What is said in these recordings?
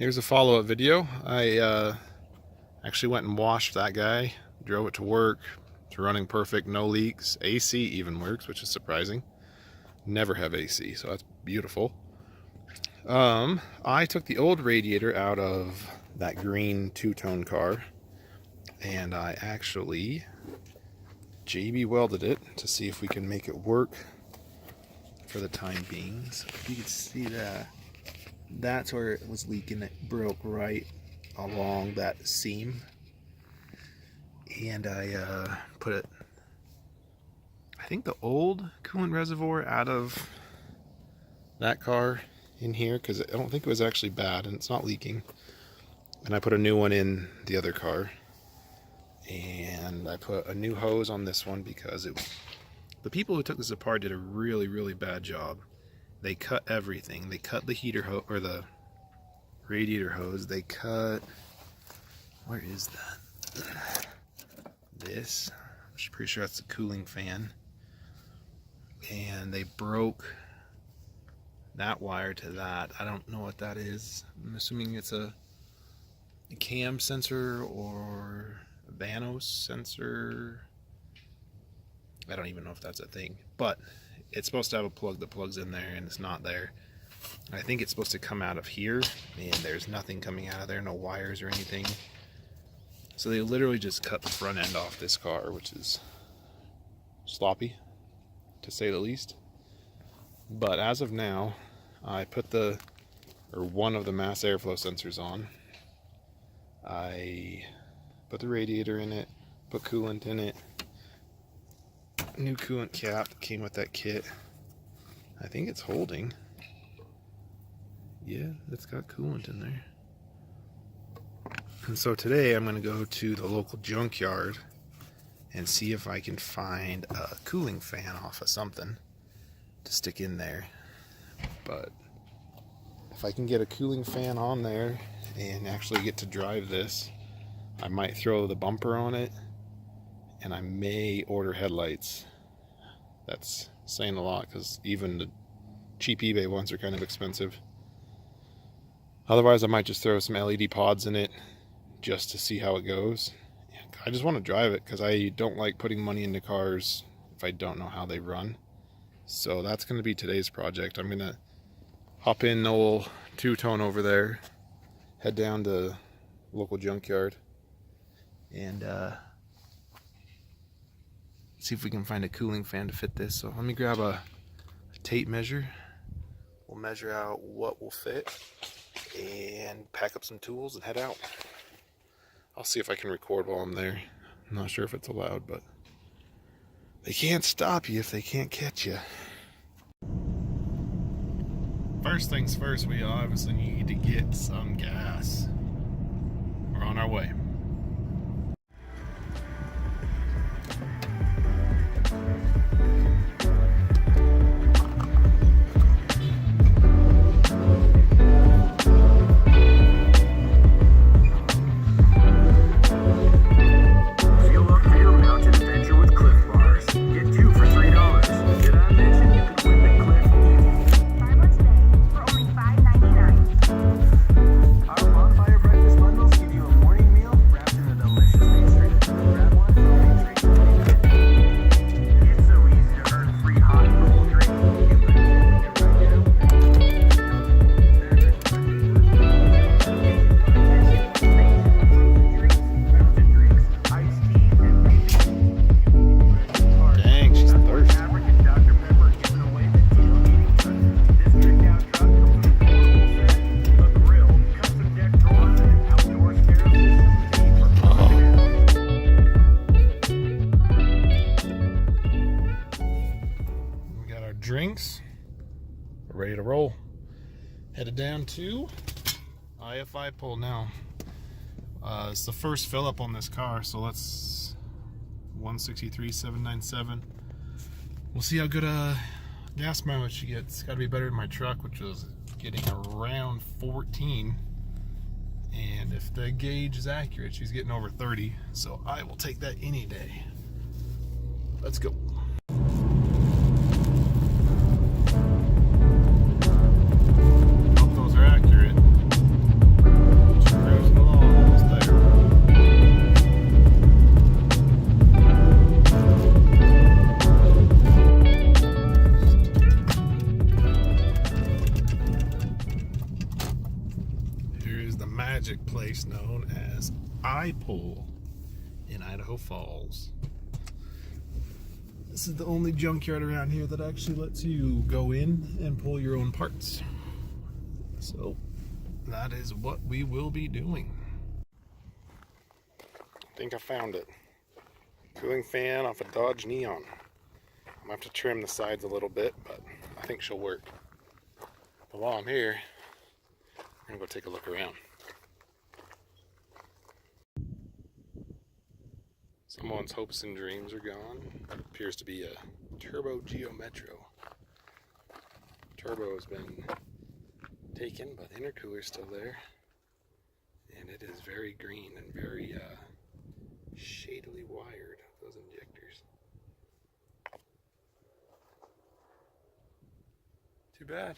Here's a follow-up video. I actually went and washed that guy, drove it to work. It's running perfect, no leaks. AC even works, which is surprising. Never have AC, so that's beautiful. I took the old radiator out of that green two-tone car, and I actually JB welded it to see if we can make it work for the time being. So if you can see that, that's where it was leaking. It broke right along that seam, and I put it, I think, the old coolant reservoir out of that car in here, because I don't think it was actually bad and it's not leaking. And I put a new one in the other car, and I put a new hose on this one because the people who took this apart did a really bad job. They cut everything. They cut the heater hose, or the radiator hose. They cut, where is that? This, I'm pretty sure that's the cooling fan. And they broke that wire to that. I don't know what that is. I'm assuming it's a cam sensor or a Vanos sensor. I don't even know if that's a thing, but it's supposed to have a plug that plugs in there, and it's not there. I think it's supposed to come out of here, and there's nothing coming out of there, no wires or anything. So they literally just cut the front end off this car, which is sloppy, to say the least. But as of now, I put one of the mass airflow sensors on. I put the radiator in it, put coolant in it. New coolant cap came with that kit. I think it's holding. Yeah, it's got coolant in there. And so today I'm going to go to the local junkyard and see if I can find a cooling fan off of something to stick in there. But if I can get a cooling fan on there and actually get to drive this, I might throw the bumper on it, and I may order headlights. That's saying a lot, because even the cheap eBay ones are kind of expensive. Otherwise, I might just throw some LED pods in it just to see how it goes. I just want to drive it because I don't like putting money into cars if I don't know how they run. So that's going to be today's project. I'm going to hop in the old two-tone over there, head down to local junkyard, and see if we can find a cooling fan to fit this. So let me grab a tape measure. We'll measure out what will fit and pack up some tools and head out. I'll see if I can record while I'm there. I'm not sure if it's allowed, but they can't stop you if they can't catch you. First things first, we obviously need to get some gas. We're on our way. Drinks, we're ready to roll. Headed down to IFI pole now. It's the first fill up on this car, so let's 163,797. We'll see how good gas mileage she gets. It's got to be better than my truck, which was getting around 14. And if the gauge is accurate, she's getting over 30. So I will take that any day. Let's go. Hope those are accurate. magic place known as I-Pole in Idaho Falls. This is the only junkyard around here that actually lets you go in and pull your own parts. So that is what we will be doing. I think I found it. Cooling fan off a Dodge Neon. I'm gonna have to trim the sides a little bit, but I think she'll work. But while I'm here, I'm gonna go take a look around. Someone's hopes and dreams are gone. It appears to be a Turbo Geo Metro. Turbo has been taken, but the intercooler's still there. And it is very green and very shadily wired, those injectors. Too bad.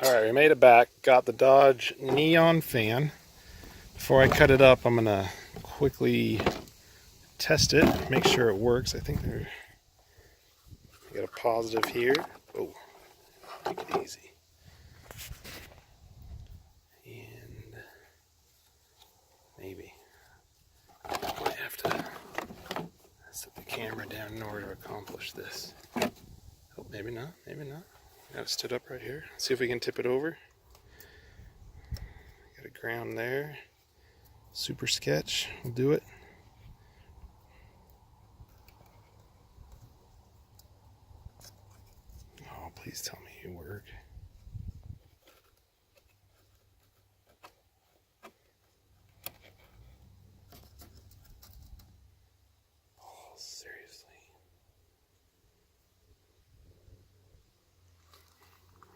Alright, we made it back. Got the Dodge Neon fan. Before I cut it up, I'm going to quickly test it, make sure it works. I think we got a positive here. Oh, take it easy. And maybe I might have to set the camera down in order to accomplish this. Oh, maybe not, maybe not. Got it stood up right here. Let's see if we can tip it over. Got a ground there. Super sketch. We'll do it. Oh, please tell me you work. Oh, seriously.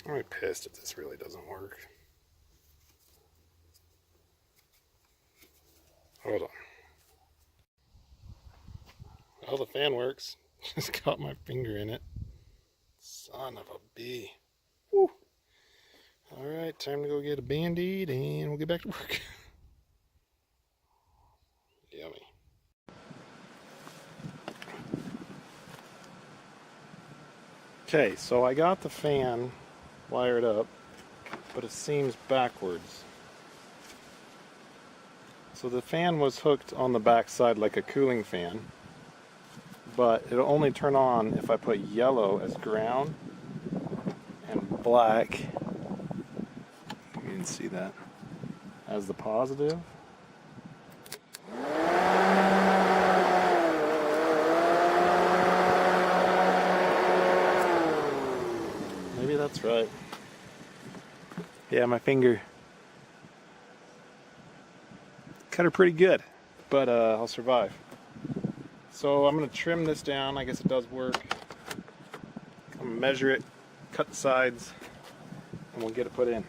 I'm pissed if this really doesn't work. Hold on. Well, the fan works. Just got my finger in it. Son of a bee. Woo. Alright, time to go get a Band-Aid and we'll get back to work. Yummy. Okay, so I got the fan wired up, but it seems backwards. So the fan was hooked on the back side like a cooling fan, but it'll only turn on if I put yellow as ground and black, you can see that, as the positive. Maybe that's right. Yeah, my finger cut her pretty good, but I'll survive. So I'm going to trim this down. I guess it does work. I'm going to measure it, cut the sides, and we'll get it put in.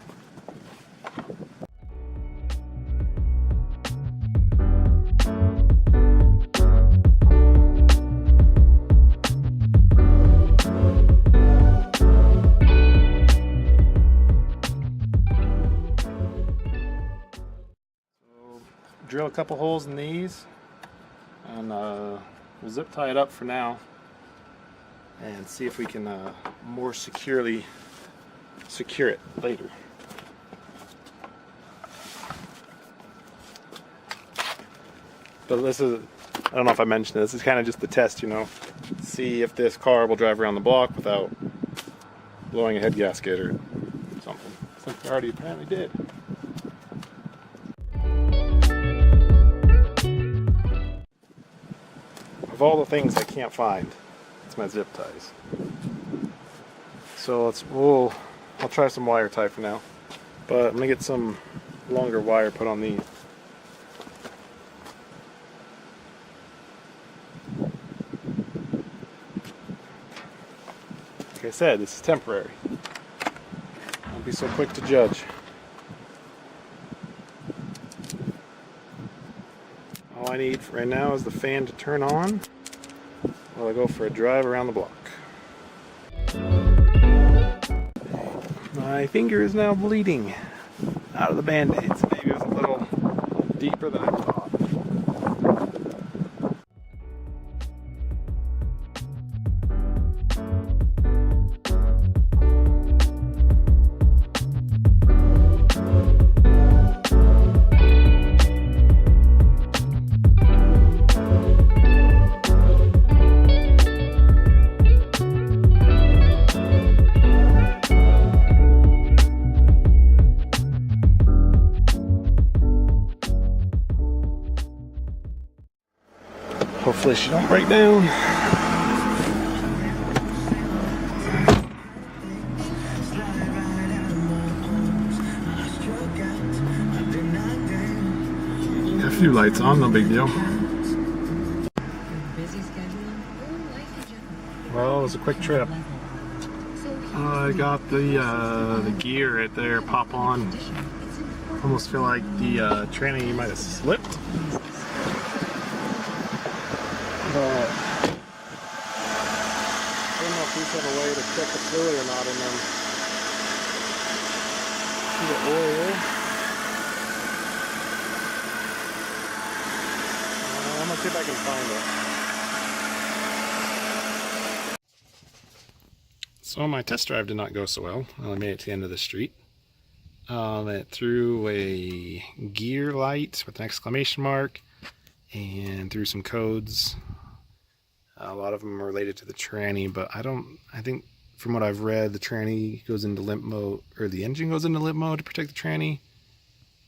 Drill a couple holes in these and we'll zip tie it up for now and see if we can more securely secure it later. But this is, I don't know if I mentioned this is kind of just the test, you know, see if this car will drive around the block without blowing a head gasket or something. Since we already apparently did. Of all the things I can't find, it's my zip ties. So I'll try some wire tie for now, but I'm gonna get some longer wire put on these. Like I said, this is temporary. Don't be so quick to judge. All I need right now is the fan to turn on while I go for a drive around the block. My finger is now bleeding out of the band-aids. Maybe it was a little deeper than I thought. Hopefully she don't break down. Got a few lights on, no big deal. Well, it was a quick trip. I got the gear right there, pop on. Almost feel like the tranny might have slipped. I don't know if these have a way to check the fluid or not in them. See the oil. I'm gonna see if I can find it. So my test drive did not go so well. I only made it to the end of the street. It threw a gear light with an exclamation mark and threw some codes. A lot of them are related to the tranny, but I think from what I've read, the tranny goes into limp mode, or the engine goes into limp mode to protect the tranny.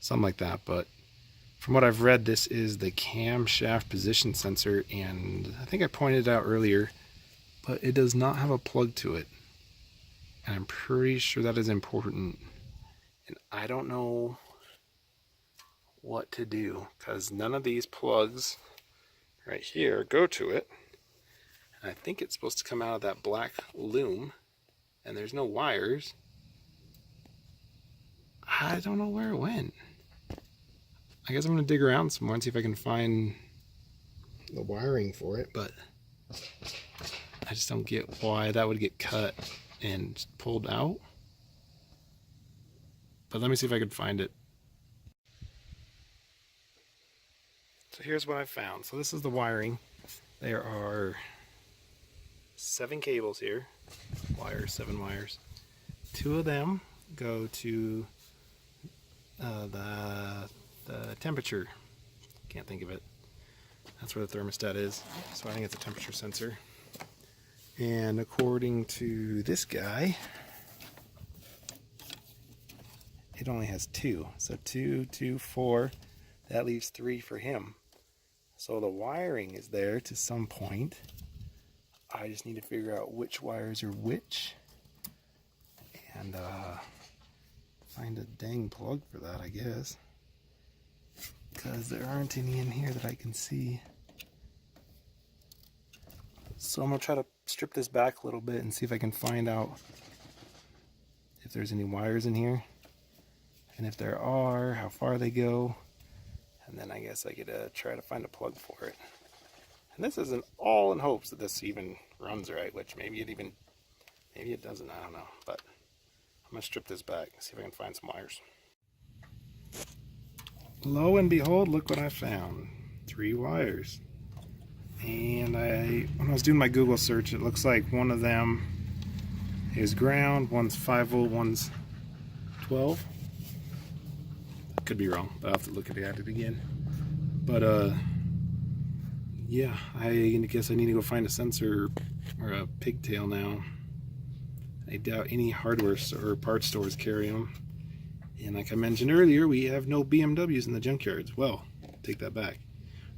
Something like that, but from what I've read, this is the camshaft position sensor, and I think I pointed it out earlier, but it does not have a plug to it. And I'm pretty sure that is important. And I don't know what to do, because none of these plugs right here go to it. And I think it's supposed to come out of that black loom, and there's no wires. I don't know where it went. I guess I'm going to dig around some more and see if I can find the wiring for it, but I just don't get why that would get cut and pulled out. But let me see if I can find it. So here's what I found. So this is the wiring. There are 7 cables here. Wires, 7 wires. 2 of them go to the temperature. Can't think of it. That's where the thermostat is. So I think it's a temperature sensor. And according to this guy, it only has 2. So 2, 2, 4. That leaves 3 for him. So the wiring is there to some point. I just need to figure out which wires are which. And find a dang plug for that, I guess. Because there aren't any in here that I can see. So I'm going to try to strip this back a little bit and see if I can find out if there's any wires in here. And if there are, how far they go. And then I guess I could try to find a plug for it. And this isn't all in hopes that this even runs right, which maybe it doesn't, I don't know. But I'm going to strip this back and see if I can find some wires. Lo and behold, look what I found. 3 wires. And when I was doing my Google search, it looks like one of them is ground, one's 5-volt, one's 12. Could be wrong, but I'll have to look at it again. But yeah, I guess I need to go find a sensor or a pigtail now. I doubt any hardware or parts stores carry them. And like I mentioned earlier, we have no BMWs in the junkyards. Well, take that back.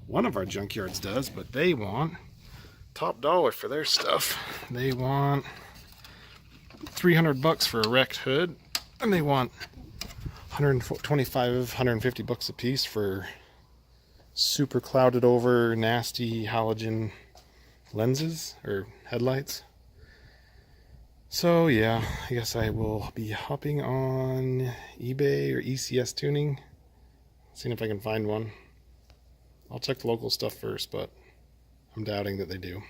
One of our junkyards does, but they want top dollar for their stuff. They want $300 for a wrecked hood, and they want 125, 150 bucks a piece for super clouded over, nasty halogen lenses or headlights. So yeah, I guess I will be hopping on eBay or ECS Tuning, seeing if I can find one. I'll check the local stuff first, but I'm doubting that they do.